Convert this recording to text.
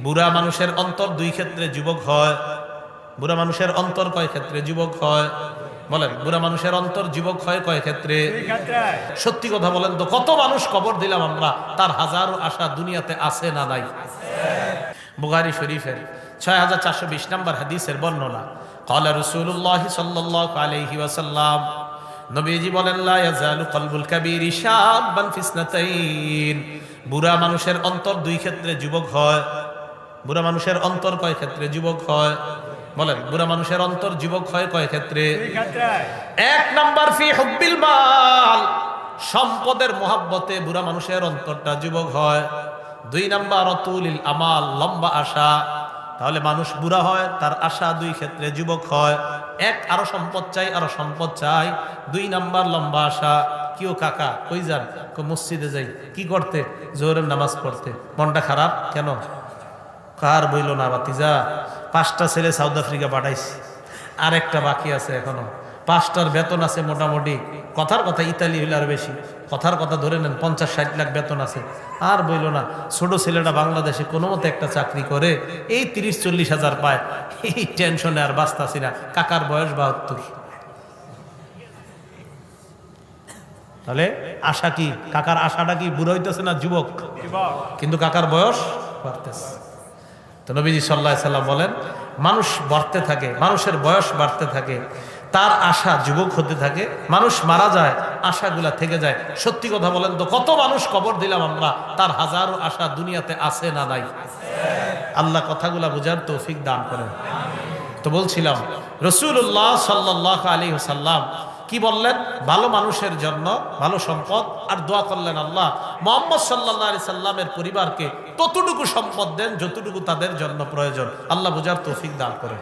বুড়া মানুষের অন্তর দুই ক্ষেত্রে যুবক হয়। বুড়া মানুষের অন্তর কয় ক্ষেত্রে যুবক হয়? বলেন, বুড়া মানুষের অন্তর যুবক হয় কয় ক্ষেত্রে? সত্যি কথা বলেন তো, কত মানুষ কবর দিলাম আমরা, তার হাজারো আশা দুনিয়াতে আছে না নাই? বুখারী শরীফের 6420 নম্বর হাদিসের বর্ণনা। ক্বালা রাসূলুল্লাহ সাল্লাল্লাহু আলাইহি ওয়াসাল্লাম, নবীজি বলেন, লা ইয়াজালু কলবুল কাবীরি শাববান ফিসনাতাইন। বুড়া মানুষের অন্তর দুই ক্ষেত্রে যুবক হয়। বুড়া মানুষের অন্তর কয় ক্ষেত্রে যুবক হয়? বলেন, বুড়া মানুষের অন্তর যুবক হয় কয় ক্ষেত্রে? এক নাম্বার, ফি হুব্বিল মাল, সম্পদের মহব্বতে বুড়া মানুষের অন্তরটা যুবক হয়। দুই নাম্বার, অতুলিল আমাল, লম্বা আশা। তাহলে মানুষ বুড়া হয়, তার আশা দুই ক্ষেত্রে যুবক হয়। এক, আরো সম্পদ চাই, আরো সম্পদ চাই। দুই নাম্বার, লম্বা আশা। কিও কাকা কই যান? মসজিদে যাই। কি করতে? জোহরের নামাজ পড়তে। মনটা খারাপ কেন? কার বইল না বাতিজা, 5টা ছেলে সাউথ আফ্রিকা পাঠাইছে, আর একটা বাকি আছে এখনো। 5টার বেতন আছে মোটামুটি, কথার কথা ইতালি হইলে আর বেশি, কথার কথা ধরে নেন 50-60 লাখ বেতন আছে। আর বইল না, ছোট ছেলেটা বাংলাদেশে কোনো মতে একটা চাকরি করে, এই 30-40 হাজার পায়। এই টেনশনে আর বাঁচতাছি না। কাকার বয়স 72। তাহলে আশা কি? কাকার আশাটা কি বুড়ো হইতেছে না যুবক? কিন্তু কাকার বয়স বাড়তেছে। তো নবীজি সাল্লাল্লাহু আলাইহি সাল্লাম বলেন, মানুষ বাড়তে থাকে, মানুষের বয়স বাড়তে থাকে, তার আশা যুবক হতে থাকে। মানুষ মারা যায়, আশাগুলা থেকে যায়। সত্যি কথা বলেন তো, কত মানুষ কবর দিলাম আমরা, তার হাজারো আশা দুনিয়াতে আছে না নাই? আল্লাহ কথাগুলা বুঝার তৌফিক দান করেন। তো বলছিলাম, রাসূলুল্লাহ সাল্লাল্লাহু আলাইহি ওয়াসাল্লাম কি বললেন? ভালো মানুষের জন্য ভালো সম্পদ, আর দোয়া করলেন আল্লাহ মুহাম্মদ সাল্লাল্লাহু আলাইহি সাল্লামের পরিবারকে ততটুকু সম্পদ দেন যতটুকু তাদের জন্য প্রয়োজন। আল্লাহ বুঝার তৌফিক দান করেন।